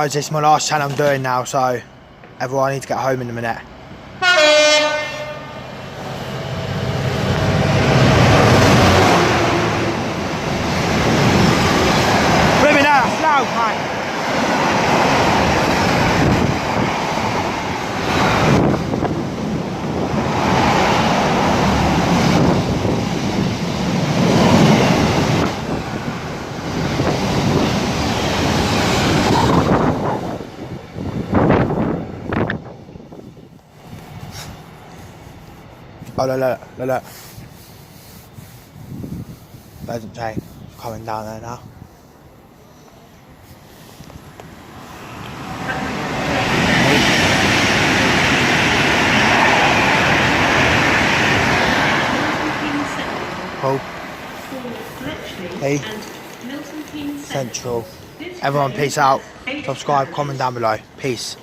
Guys, this is my last channel I'm doing now, so everyone, I need to get home in a minute. Ribbon out, slow, mate. Oh, look. Doesn't change. Coming down there now. Cool. Hey. Central. Everyone, peace out. Subscribe, comment down below. Peace.